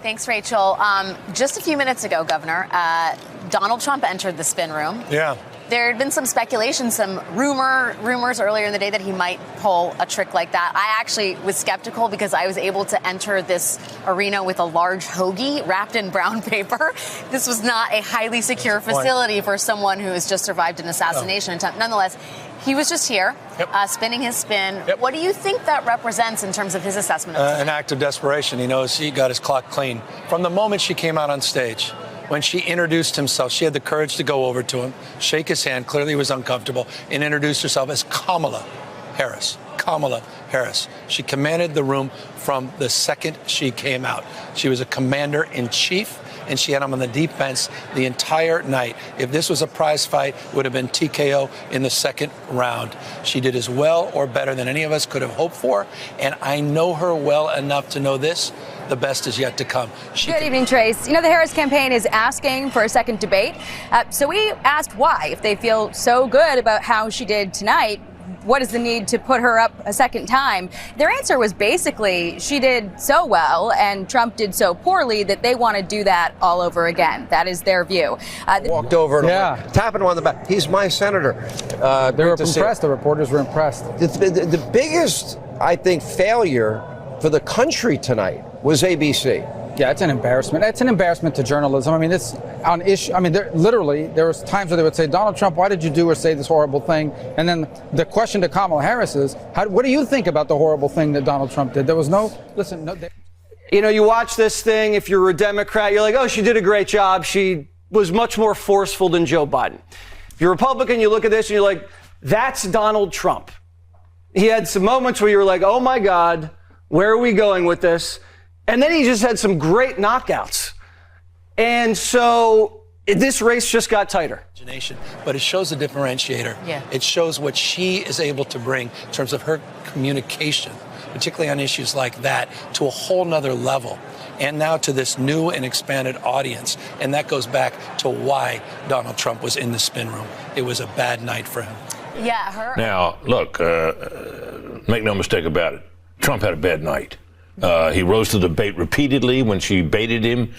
Thanks, Rachel. Just a few minutes ago, Governor, Donald Trump entered the spin room. Yeah. There had been some speculation, some rumors earlier in the day that he might pull a trick like that. I actually was skeptical because I was able to enter this arena with a large hoagie wrapped in brown paper. This was not a highly secure facility for someone who has just survived an assassination attempt. Nonetheless, he was just here, spinning his spin. What do you think that represents in terms of his assessment of an act of desperation. He knows he got his clock clean. From the moment she came out on stage, when she introduced himself, she had the courage to go over to him, shake his hand, clearly was uncomfortable, and introduced herself as Kamala Harris. Kamala Harris. She commanded the room from the second she came out. She was a commander-in-chief, and she had him on the defense the entire night. If this was a prize fight, it would have been TKO in the second round. She did as well or better than any of us could have hoped for, and I know her well enough to know this. The best is yet to come. Good evening, Trace. You know, the Harris campaign is asking for a second debate. So we asked why, if they feel so good about how she did tonight, what is the need to put her up a second time? Their answer was basically she did so well and Trump did so poorly that they want to do that all over again. That is their view. Walked over and tapping him on the back. He's my senator. They were impressed. The reporters were impressed. The biggest, I think, failure for the country tonight was ABC. Yeah, it's an embarrassment. It's an embarrassment to journalism. I mean, it's on issue. I mean, there was times where they would say, Donald Trump, why did you do or say this horrible thing? And then the question to Kamala Harris is, what do you think about the horrible thing that Donald Trump did? There was no, listen, no. You know, you watch this thing, if you're a Democrat, you're like, oh, she did a great job. She was much more forceful than Joe Biden. If you're a Republican, you look at this and you're like, that's Donald Trump. He had some moments where you were like, oh my God, where are we going with this? And then he just had some great knockouts. And so this race just got tighter. But it shows a differentiator. Yeah. It shows what she is able to bring in terms of her communication, particularly on issues like that, to a whole nother level. And now to this new and expanded audience. And that goes back to why Donald Trump was in the spin room. It was a bad night for him. Yeah, her. Now, look, make no mistake about it. Trump had a bad night. He rose to the bait repeatedly when she baited him,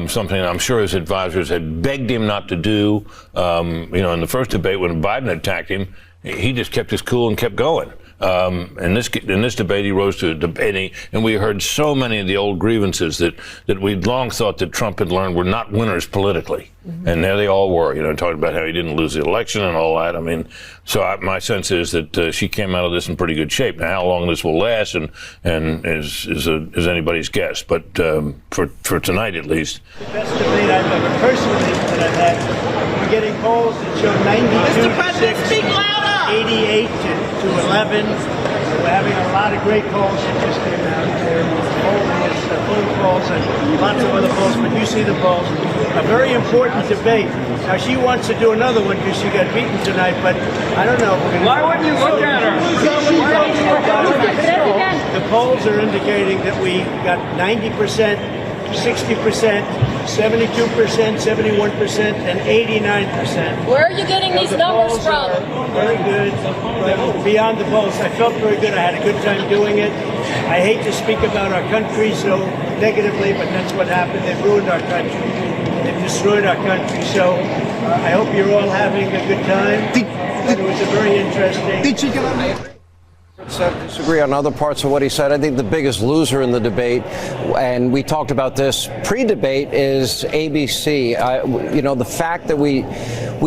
something I'm sure his advisors had begged him not to do. In the first debate when Biden attacked him, he just kept his cool and kept going. In this debate, he rose to debating, and we heard so many of the old grievances that we'd long thought that Trump had learned were not winners politically. Mm-hmm. And there they all were, talking about how he didn't lose the election and all that. I mean, my sense is that she came out of this in pretty good shape. Now, how long this will last and is anybody's guess. But for tonight, at least. The best debate I've ever personally that I've had. We're getting polls that show 92 to 6, 88 to 11. We're having a lot of great polls that just came out. Phone polls and lots of other polls, but you see the polls. A very important debate. Now she wants to do another one because she got beaten tonight, but I don't know. Why wouldn't you look at her? The polls are indicating that we got 90%, 60%. 72%, 71%, and 89%. Where are you getting these numbers from? Very good. But beyond the polls, I felt very good. I had a good time doing it. I hate to speak about our country so negatively, but that's what happened. They ruined our country. They've destroyed our country. So I hope you're all having a good time. It was a very interesting. Did she get on? Disagree on other parts of what he said. I think the biggest loser in the debate, and we talked about this pre-debate, is ABC. The fact that we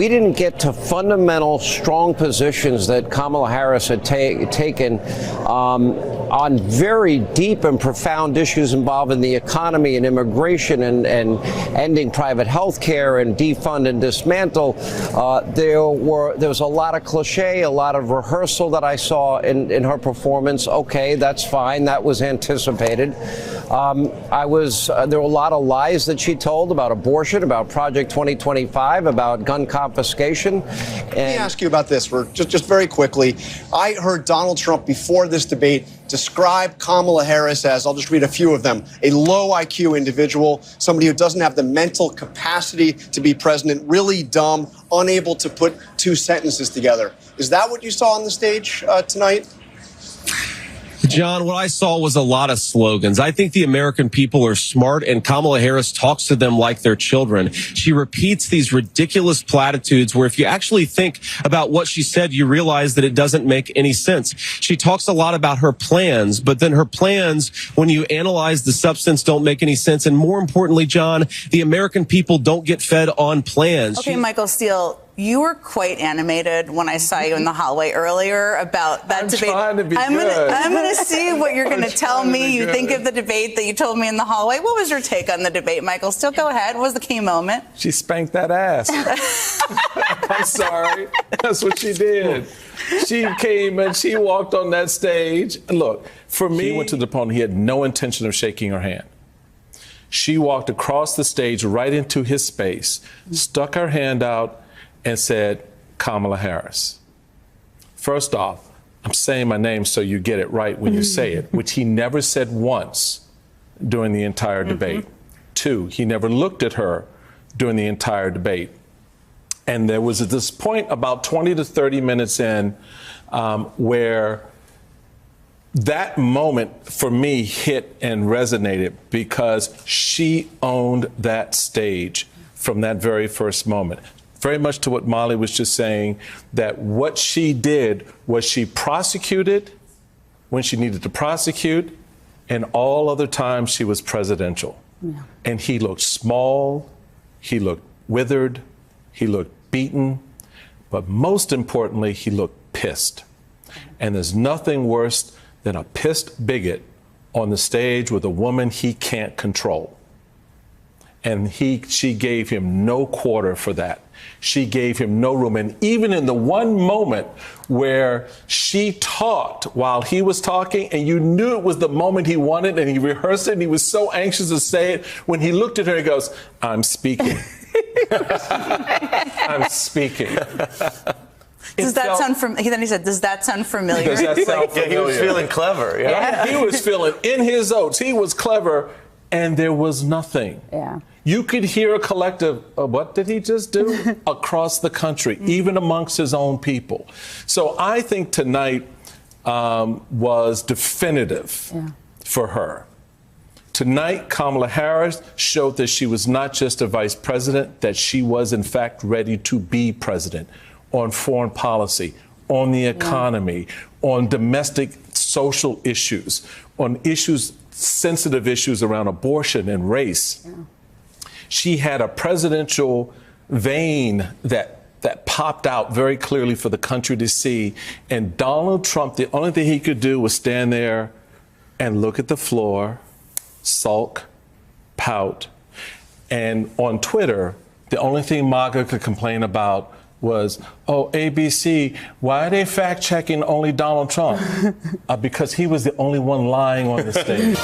didn't get to fundamental, strong positions that Kamala Harris had taken on very deep and profound issues involving the economy and immigration and ending private health care and defund and dismantle. There was a lot of cliche, a lot of rehearsal that I saw in her performance. Okay, that's fine. That was anticipated. There were a lot of lies that she told about abortion, about Project 2025, about gun confiscation. Let me ask you about this for just very quickly. I heard Donald Trump before this debate describe Kamala Harris as, I'll just read a few of them, a low IQ individual, somebody who doesn't have the mental capacity to be president, really dumb, unable to put two sentences together. Is that what you saw on the stage tonight? John, what I saw was a lot of slogans. I think the American people are smart, and Kamala Harris talks to them like they're children. She repeats these ridiculous platitudes where if you actually think about what she said, you realize that it doesn't make any sense. She talks a lot about her plans, but then her plans, when you analyze the substance, don't make any sense. And more importantly, John, the American people don't get fed on plans. Okay, Michael Steele, you were quite animated when I saw you in the hallway earlier about that debate. I'm going to see what you're going to tell me. You think of the debate that you told me in the hallway. What was your take on the debate, Michael Steele? Go ahead. What was the key moment? She spanked that ass. I'm sorry. That's what she did. She came and she walked on that stage. Look, for me, he went to the opponent. He had no intention of shaking her hand. She walked across the stage right into his space, stuck her hand out, and said, Kamala Harris. First off, I'm saying my name so you get it right when you say it, which he never said once during the entire debate. 2, he never looked at her during the entire debate. And there was this point about 20 to 30 minutes in where that moment for me hit and resonated because she owned that stage from that very first moment. Very much to what Molly was just saying, that what she did was she prosecuted when she needed to prosecute, and all other times she was presidential. Yeah. And he looked small, he looked withered, he looked beaten, but most importantly, he looked pissed. And there's nothing worse than a pissed bigot on the stage with a woman he can't control. And she gave him no quarter for that. She gave him no room. And even in the one moment where she talked while he was talking, and you knew it was the moment he wanted, and he rehearsed it, and he was so anxious to say it, when he looked at her, he goes, I'm speaking. I'm speaking. Does that sound familiar? Then he said, does that sound familiar? Does that sound familiar? Yeah, he was feeling clever. Yeah. He was feeling in his oats. He was clever, and there was nothing. Yeah. You could hear a collective, what did he just do? Across the country, even amongst his own people. So I think tonight was definitive for her. Tonight, Kamala Harris showed that she was not just a vice president, that she was, in fact, ready to be president on foreign policy, on the economy, on domestic social issues, on issues, sensitive issues around abortion and race. Yeah. She had a presidential vein that popped out very clearly for the country to see. And Donald Trump, the only thing he could do was stand there and look at the floor, sulk, pout. And on Twitter, the only thing MAGA could complain about was, oh, ABC, why are they fact-checking only Donald Trump? Because he was the only one lying on the stage.